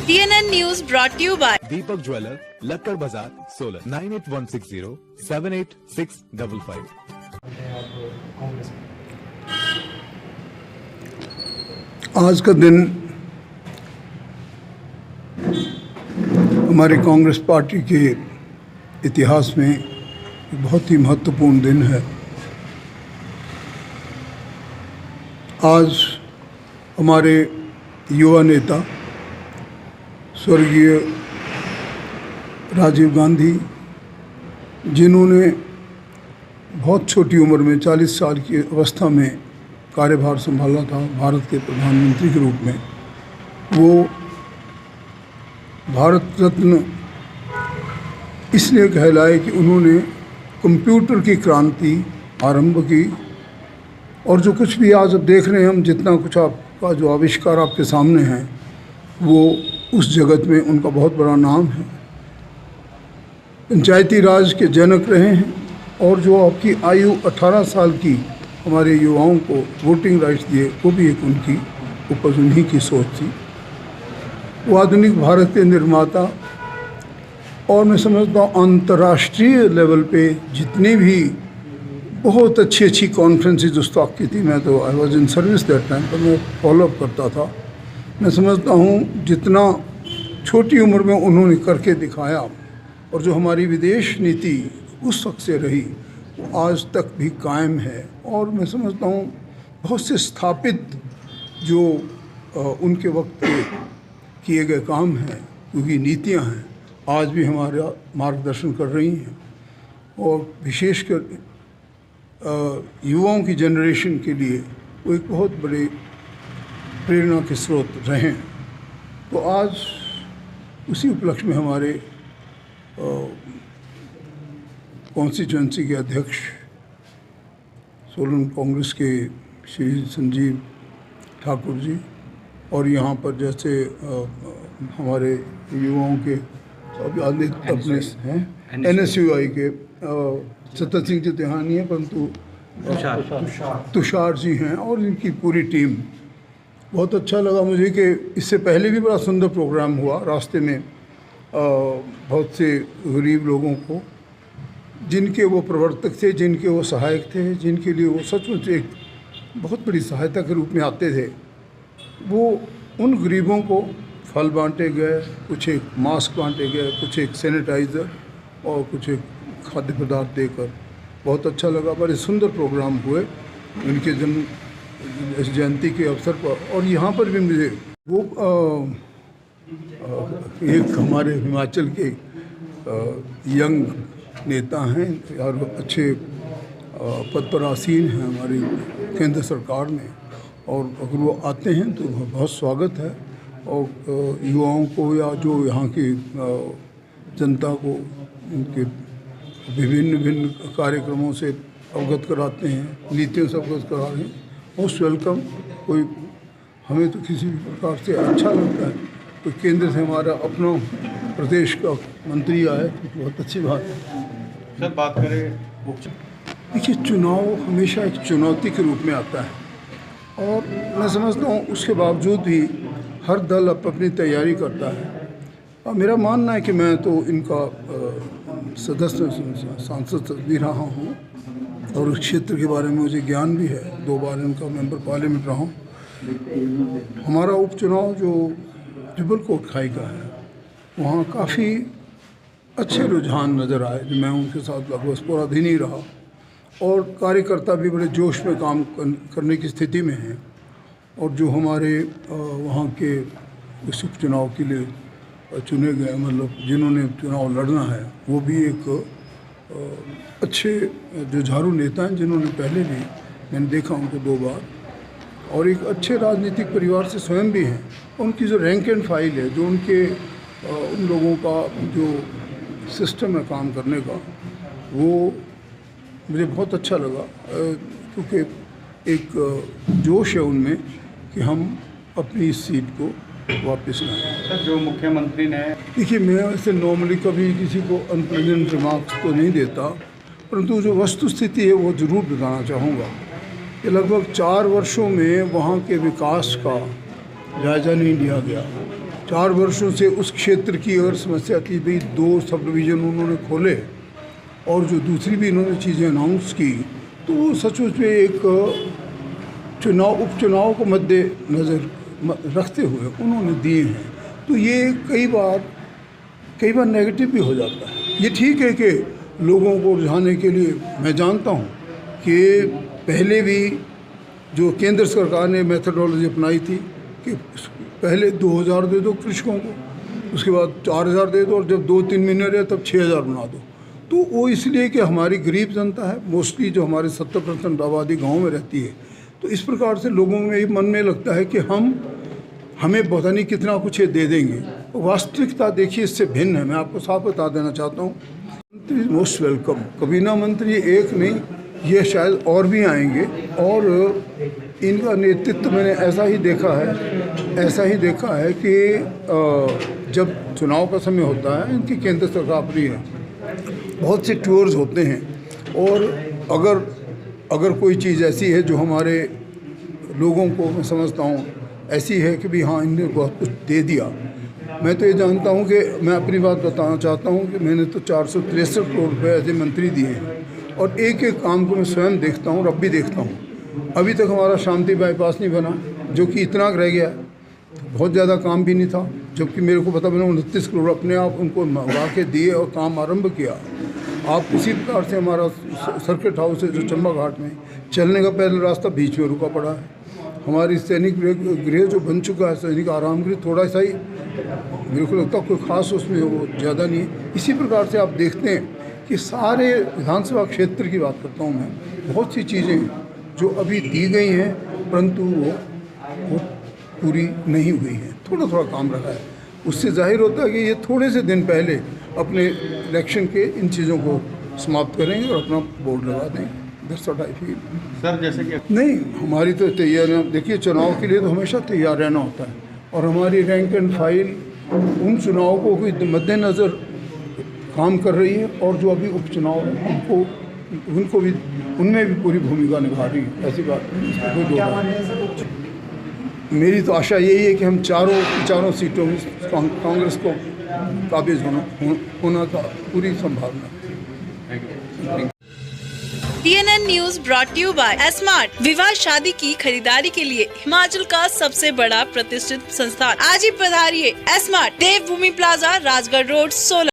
TNN News brought to you by Deepak jeweller, Lakkar Bazaar, Solan 9816078655। आज का दिन हमारी कांग्रेस पार्टी के इतिहास में एक बहुत ही महत्वपूर्ण दिन है। आज हमारे युवा नेता स्वर्गीय राजीव गांधी, जिन्होंने बहुत छोटी उम्र में 40 साल की अवस्था में कार्यभार संभाला था भारत के प्रधानमंत्री के रूप में, वो भारत रत्न इसलिए कहलाए कि उन्होंने कंप्यूटर की क्रांति आरंभ की। और जो कुछ भी आज अब देख रहे हैं हम, जितना कुछ आपका जो आविष्कार आपके सामने है, वो उस जगत में उनका बहुत बड़ा नाम है। पंचायती राज के जनक रहे हैं और जो आपकी आयु 18 साल की हमारे युवाओं को वोटिंग राइट्स दिए, वो भी एक उनकी उपज, उन्हीं की सोच थी। वो आधुनिक भारत के निर्माता, और मैं समझता हूँ अंतर्राष्ट्रीय लेवल पे जितनी भी बहुत अच्छी अच्छी कॉन्फ्रेंसेज उस वक्त की थी, मैं तो I was in service that time, पर मैं फॉलोअप करता था। मैं समझता हूँ जितना छोटी उम्र में उन्होंने करके दिखाया, और जो हमारी विदेश नीति उस वक्त से रही वो आज तक भी कायम है। और मैं समझता हूँ बहुत से स्थापित जो उनके वक्त के किए गए काम हैं, क्योंकि नीतियाँ हैं, आज भी हमारा मार्गदर्शन कर रही हैं, और विशेषकर युवाओं की जनरेशन के लिए वो एक बहुत बड़े प्रेरणा के स्रोत रहे हैं। तो आज उसी उपलक्ष्य में हमारे कॉन्स्टिट्यूंसी के अध्यक्ष सोलन कांग्रेस के श्री संजीव ठाकुर जी, और यहाँ पर जैसे हमारे युवाओं के अपने हैं NSUI के सत्तर सिंह जी तिहानी हैं, परंतु तुषार जी हैं, और इनकी पूरी टीम। बहुत अच्छा लगा मुझे कि इससे पहले भी बड़ा सुंदर प्रोग्राम हुआ रास्ते में। बहुत से गरीब लोगों को, जिनके वो प्रवर्तक थे, जिनके वो सहायक थे, जिनके लिए वो सचमुच एक बहुत बड़ी सहायता के रूप में आते थे, वो उन गरीबों को फल बांटे गए, कुछ एक मास्क बांटे गए, कुछ एक सैनिटाइज़र और कुछ एक खाद्य पदार्थ देकर बहुत अच्छा लगा। बड़े सुंदर प्रोग्राम हुए उनके जन्म जयंती के अवसर पर। और यहाँ पर भी मुझे वो एक हमारे हिमाचल के यंग नेता हैं और अच्छे पद पर आसीन हैं हमारी केंद्र सरकार में, और अगर वो आते हैं तो बहुत स्वागत है। और युवाओं को या जो यहाँ की जनता को उनके विभिन्न कार्यक्रमों से अवगत कराते हैं, नीतियों से अवगत करा रहे हैं, मोस्ट वेलकम। कोई हमें तो किसी भी प्रकार से अच्छा लगता है, कोई केंद्र से हमारा अपना प्रदेश का मंत्री आए तो बहुत अच्छी बात है। सर, बात करें, देखिए चुनाव हमेशा एक चुनौती के रूप में आता है, और मैं समझता हूँ उसके बावजूद भी हर दल अपनी तैयारी करता है। और मेरा मानना है कि मैं तो इनका सदस्य सांसद भी रहा हूँ, और उस क्षेत्र के बारे में मुझे ज्ञान भी है। 2 बार इनका मेंबर पार्लियामेंट रहा हूँ। हमारा उपचुनाव जो जुबलकोट खाई का है, वहाँ काफ़ी अच्छे रुझान नज़र आए। मैं उनके साथ लगभग पूरा दिन ही रहा, और कार्यकर्ता भी बड़े जोश में काम करने की स्थिति में हैं। और जो हमारे वहाँ के इस उपचुनाव के लिए चुने गए, मतलब जिन्होंने चुनाव लड़ना है, वो भी एक अच्छे जुझारू नेता हैं, जिन्होंने पहले भी मैंने देखा उनको 2 बार, और एक अच्छे राजनीतिक परिवार से स्वयं भी हैं। उनकी जो रैंक एंड फाइल है, जो उनके उन लोगों का जो सिस्टम है काम करने का, वो मुझे बहुत अच्छा लगा, क्योंकि एक जोश है उनमें कि हम अपनी इस सीट को वापस लाएं। सर, जो मुख्यमंत्री ने, देखिए मैं वैसे नॉर्मली कभी किसी को अनप्लेजेंट रिमार्क्स तो नहीं देता, परंतु जो वस्तु स्थिति है वो ज़रूर बताना चाहूँगा कि लगभग 4 वर्षों में वहाँ के विकास का जायज़ा नहीं लिया गया। 4 वर्षों से उस क्षेत्र की अगर समस्या थी, भाई 2 सब डिवीज़न उन्होंने खोले और जो दूसरी भी इन्होंने चीज़ें अनाउंस की, तो वो सचमुच में एक उपचुनाव को मद्देनज़र रखते हुए उन्होंने दिए हैं। तो ये कई बार नेगेटिव भी हो जाता है। ये ठीक है कि लोगों को रिझाने के लिए मैं जानता हूँ कि पहले भी जो केंद्र सरकार ने मेथडोलॉजी अपनाई थी कि पहले 2000 दे दो कृषकों को, उसके बाद 4000 दे दो और जब 2-3 महीने रहे तब 6000 बना दो। तो वो इसलिए कि हमारी गरीब जनता है, मोस्टली जो हमारे 70% आबादी गाँव में रहती है, तो इस प्रकार से लोगों में ये मन में लगता है कि हमें पता नहीं कितना कुछ ये दे देंगे। तो वास्तविकता देखिए इससे भिन्न है। मैं आपको साफ बता देना चाहता हूँ, मंत्री मोस्ट वेलकम। कबीना मंत्री एक नहीं, ये शायद और भी आएंगे और इनका नेतृत्व मैंने ऐसा ही देखा है कि जब चुनाव का समय होता है, इनकी केंद्र सरकार अपनी है, बहुत से टूर्स होते हैं और अगर कोई चीज़ ऐसी है जो हमारे लोगों को, मैं समझता हूँ ऐसी है कि भी हाँ इनने बहुत कुछ दे दिया। मैं तो ये जानता हूँ कि मैं अपनी बात बताना चाहता हूँ कि मैंने तो 463 करोड़ रुपये ऐसे मंत्री दिए हैं और एक एक काम को मैं स्वयं देखता हूँ और अब भी देखता हूँ। अभी तक हमारा शांति बाईपास नहीं बना, जो कि इतना रह गया, बहुत ज़्यादा काम भी नहीं था, जबकि मेरे को पता, मैंने 29 करोड़ अपने आप उनको मंगा के दिए और काम आरंभ किया। आप इसी प्रकार से हमारा सर्किट हाउस है जो चंबा घाट में, चलने का पहला रास्ता बीच में रुका पड़ा है। हमारी सैनिक गृह जो बन चुका है, सैनिक आराम गृह, थोड़ा सा ही मेरे को लगता है कोई ख़ास उसमें वो ज़्यादा नहीं है। इसी प्रकार से आप देखते हैं कि सारे विधानसभा क्षेत्र की बात करता हूँ मैं, बहुत सी चीज़ें जो अभी दी गई हैं परंतु वो पूरी नहीं हुई हैं, थोड़ा काम रहा है। उससे जाहिर होता है कि ये थोड़े से दिन पहले अपने इलेक्शन के इन चीज़ों को समाप्त करेंगे और अपना बोर्ड लगा देंगे। That's what I feel. Sir जैसे कि नहीं, हमारी तो तैयारियाँ देखिए, चुनाव के लिए तो हमेशा तैयार रहना होता है और हमारी रैंक एंड फाइल उन चुनाव को भी मद्देनज़र काम कर रही है और जो अभी उपचुनाव है उनको भी, उनमें भी पूरी भूमिका निभा रही है। ऐसी बात कोई दो बात नहीं। मेरी तो आशा यही है कि हम चारों सीटों में कांग्रेस को काबिज होना का पूरी संभावना। TNN news brought you by smart. विवाह शादी की खरीदारी के लिए हिमाचल का सबसे बड़ा प्रतिष्ठित संस्थान। आज ही पधारिए स्मार्ट, देवभूमि प्लाजा, राजगढ़ रोड, सोलन।